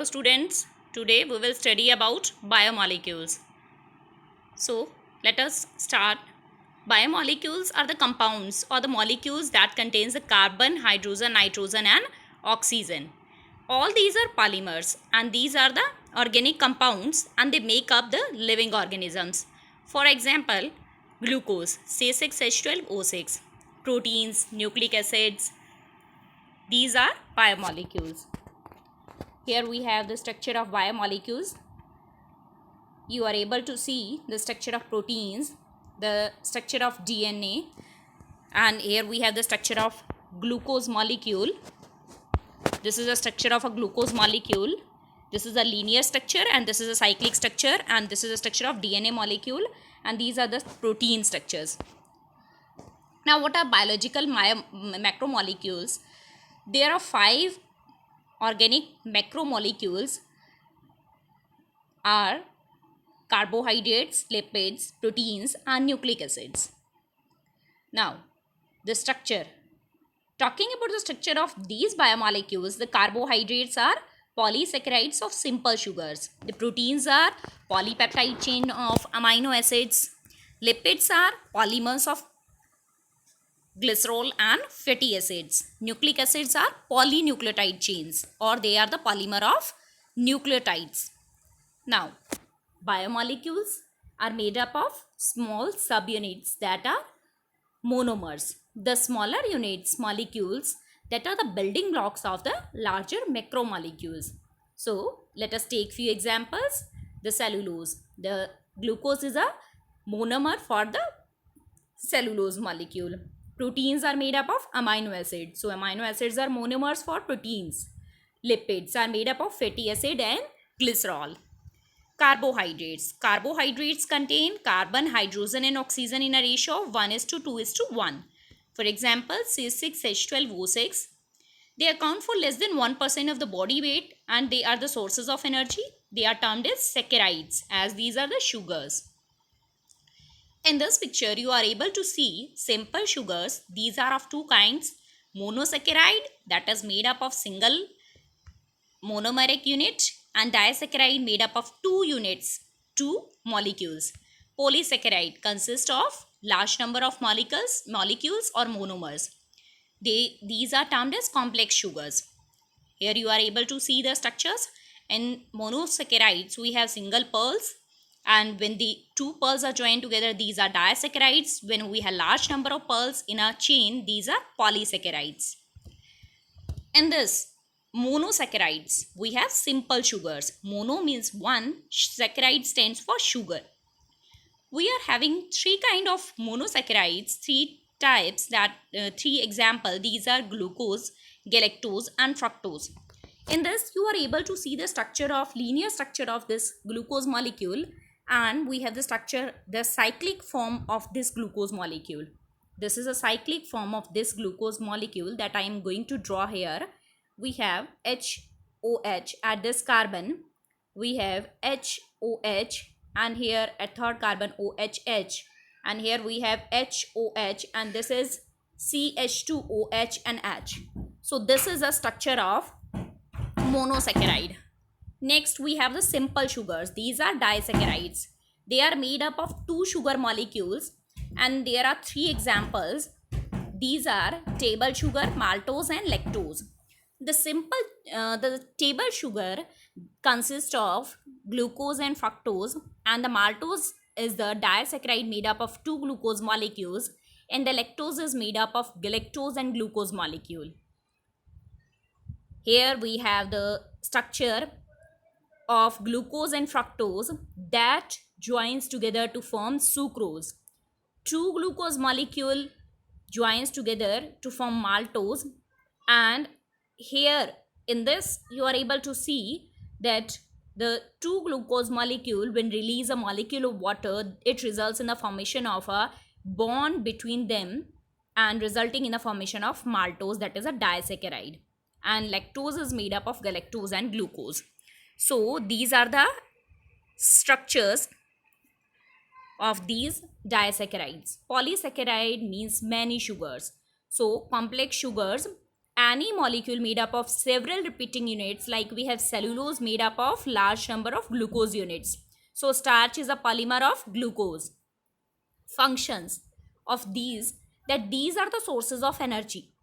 Students, today we will study about biomolecules. So, let us start. Biomolecules are the compounds or the molecules that contains the carbon, hydrogen, nitrogen and oxygen. All these are polymers and these are the organic compounds and they make up the living organisms. For example, glucose, C6H12O6, proteins, nucleic acids, these are biomolecules. Here we have the structure of biomolecules. You are able to see the structure of proteins, the structure of DNA, and here we have the structure of glucose molecule. This is a structure of a glucose molecule. This is a linear structure and this is a cyclic structure, and this is a structure of DNA molecule, and these are the protein structures. Now, what are biological macromolecules? There are 5 organic macromolecules are carbohydrates, lipids, proteins and nucleic acids. Now, the structure. Talking about the structure of these biomolecules, the carbohydrates are polysaccharides of simple sugars. The proteins are polypeptide chain of amino acids. Lipids are polymers of glycerol and fatty acids. Nucleic acids are polynucleotide chains, or they are the polymer of nucleotides. Now, biomolecules are made up of small subunits that are monomers. The smaller units, molecules, that are the building blocks of the larger macromolecules. So, let us take few examples. The cellulose. The glucose is a monomer for the cellulose molecule. Proteins are made up of amino acids. So, amino acids are monomers for proteins. Lipids are made up of fatty acid and glycerol. Carbohydrates. Carbohydrates contain carbon, hydrogen and oxygen in a ratio of 1:2:1. For example, C6H12O6. They account for less than 1% of the body weight and they are the sources of energy. They are termed as saccharides, as these are the sugars. In this picture, you are able to see simple sugars. These are of two kinds. Monosaccharide, that is made up of single monomeric unit, and disaccharide made up of two molecules. Polysaccharide consists of large number of molecules or monomers. These are termed as complex sugars. Here you are able to see the structures. In monosaccharides, we have single pearls, and when the two pearls are joined together, these are disaccharides. When we have large number of pearls in a chain, these are polysaccharides. In this monosaccharides, we have simple sugars. Mono means one, saccharide stands for sugar. We are having three kind of monosaccharides, three types, that three example. These are glucose, galactose and fructose. In this, you are able to see the linear structure of this glucose molecule, and we have the structure, the cyclic form of this glucose molecule. This is a cyclic form of this glucose molecule that I am going to draw here. We have HOH at this carbon. We have HOH, and here at third carbon OHH, and here we have HOH, and this is CH2OH and H. So this is a structure of monosaccharide. Next, we have the simple sugars. These are disaccharides. They are made up of two sugar molecules, and there are three examples. These are table sugar, maltose and lactose. The table sugar consists of glucose and fructose, and the maltose is the disaccharide made up of two glucose molecules, and the lactose is made up of galactose and glucose molecule. Here we have the structure of glucose and fructose that joins together to form sucrose. Two glucose molecule joins together to form maltose, and here in this you are able to see that the two glucose molecule, when release a molecule of water, it results in the formation of a bond between them and resulting in the formation of maltose, that is a disaccharide, and lactose is made up of galactose and glucose. So these are the structures of these disaccharides. Polysaccharide means many sugars. So complex sugars Any molecule made up of several repeating units, like we have cellulose made up of large number of glucose units. So starch is a polymer of glucose. Functions of these, that these are the sources of energy.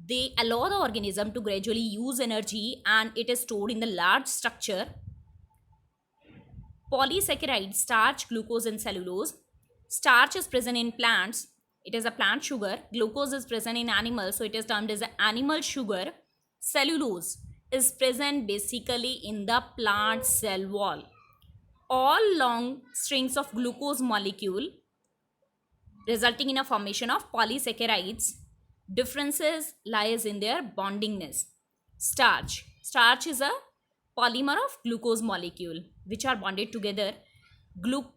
They allow the organism to gradually use energy and it is stored in the large structure. Polysaccharides, starch, glucose and cellulose. Starch is present in plants. It is a plant sugar. Glucose is present in animals, so it is termed as an animal sugar. Cellulose is present basically in the plant cell wall. All long strings of glucose molecule resulting in a formation of polysaccharides. Differences lies in their bondingness. Starch is a polymer of glucose molecule which are bonded together.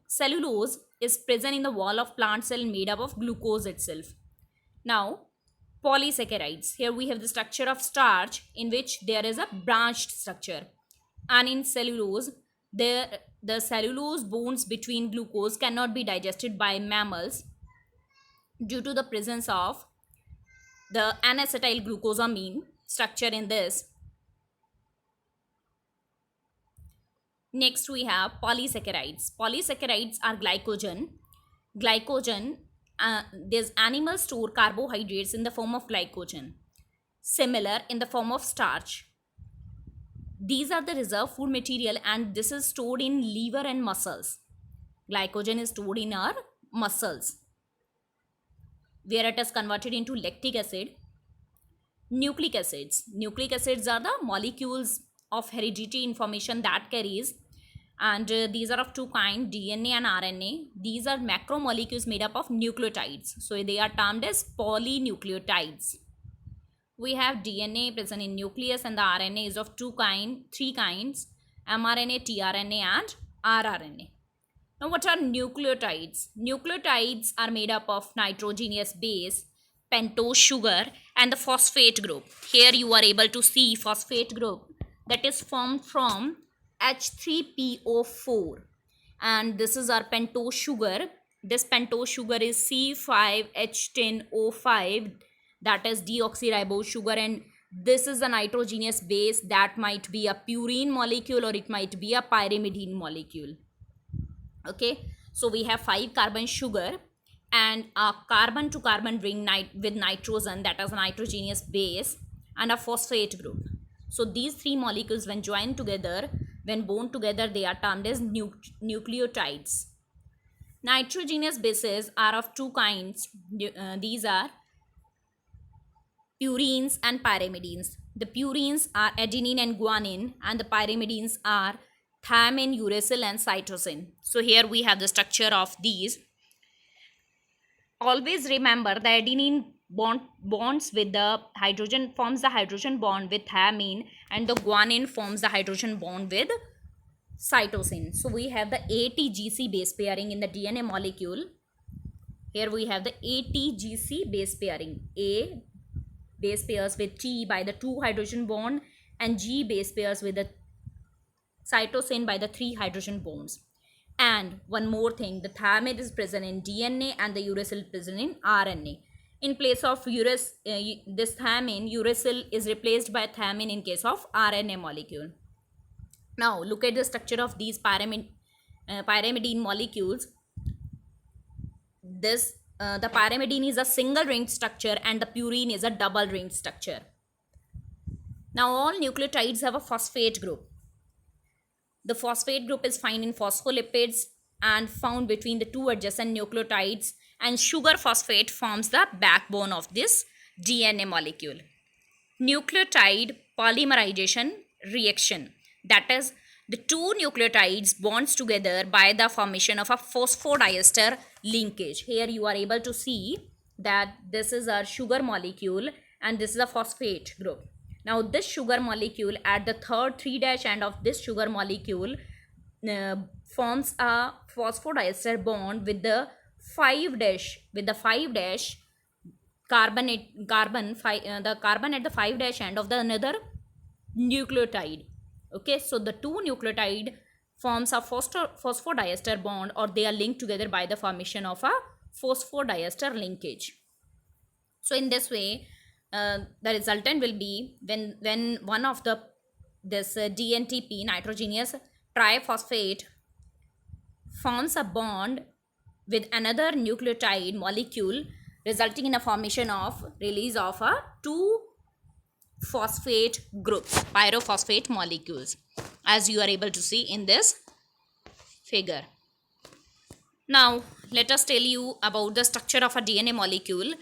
Cellulose is present in the wall of plant cell made up of glucose itself. Now, polysaccharides. Here we have the structure of starch in which there is a branched structure. And in cellulose, the cellulose bonds between glucose cannot be digested by mammals due to the presence of the N-acetyl glucosamine structure in this. Next we have polysaccharides. Polysaccharides are glycogen. These animals store carbohydrates in the form of glycogen, similar in the form of starch. These are the reserve food material and this is stored in liver and muscles. Glycogen is stored in our muscles where it is converted into lactic acid. Nucleic acids are the molecules of hereditary information that carries, and these are of two kinds, DNA and RNA. These are macromolecules made up of nucleotides, so they are termed as polynucleotides. We have DNA present in nucleus and the RNA is of three kinds, mRNA, tRNA and rRNA. Now what are nucleotides? Nucleotides are made up of nitrogenous base, pentose sugar and the phosphate group. Here you are able to see phosphate group that is formed from H3PO4 and this is our pentose sugar. This pentose sugar is C5H10O5, that is deoxyribose sugar, and this is a nitrogenous base that might be a purine molecule or it might be a pyrimidine molecule. Okay, so we have 5 carbon sugar and a carbon to carbon ring with nitrogen, that is a nitrogenous base, and a phosphate group. So these 3 molecules when joined together, when bound together, they are termed as nucleotides. Nitrogenous bases are of 2 kinds. These are purines and pyrimidines. The purines are adenine and guanine and the pyrimidines are thymine, uracil and cytosine. So here we have the structure of these. Always remember the adenine bonds with the hydrogen, forms the hydrogen bond with thymine, and the guanine forms the hydrogen bond with cytosine. So we have the ATGC base pairing in the DNA molecule. Here we have the ATGC base pairing. A base pairs with T by the 2 hydrogen bond and G base pairs with the cytosine by the 3 hydrogen bonds. And one more thing, the thymine is present in DNA and the uracil is present in RNA. In place of this thymine, uracil is replaced by thymine in case of RNA molecule. Now look at the structure of these pyrimidine molecules. The pyrimidine is a single ringed structure and the purine is a double ringed structure. Now all nucleotides have a phosphate group. The phosphate group is found in phospholipids and found between the 2 adjacent nucleotides, and sugar phosphate forms the backbone of this DNA molecule. Nucleotide polymerization reaction, that is the 2 nucleotides bonds together by the formation of a phosphodiester linkage. Here you are able to see that this is our sugar molecule and this is a phosphate group. Now this sugar molecule at the third 3' end of this sugar molecule forms a phosphodiester bond with the 5' carbon at the 5' end of the another nucleotide. Okay, so the 2 nucleotide forms a phosphodiester bond, or they are linked together by the formation of a phosphodiester linkage. So in this way the resultant will be when one of the this DNTP, nitrogenous triphosphate, forms a bond with another nucleotide molecule, resulting in a formation of release of a 2 phosphate groups, pyrophosphate molecules, as you are able to see in this figure. Now let us tell you about the structure of a DNA molecule.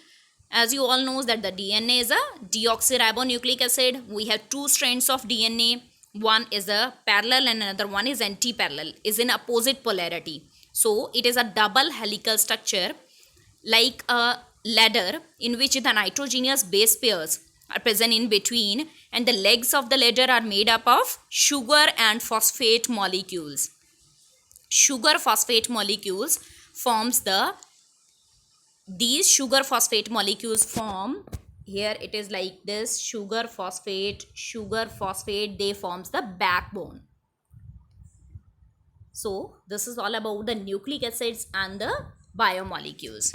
As you all know that the DNA is a deoxyribonucleic acid. We have two strands of DNA. One is a parallel and another one is anti-parallel, is in opposite polarity. So it is a double helical structure like a ladder in which the nitrogenous base pairs are present in between, and the legs of the ladder are made up of sugar and phosphate molecules. Sugar phosphate molecules forms these sugar phosphate molecules form, here it is like this, sugar phosphate, they forms the backbone. So this is all about the nucleic acids and the biomolecules.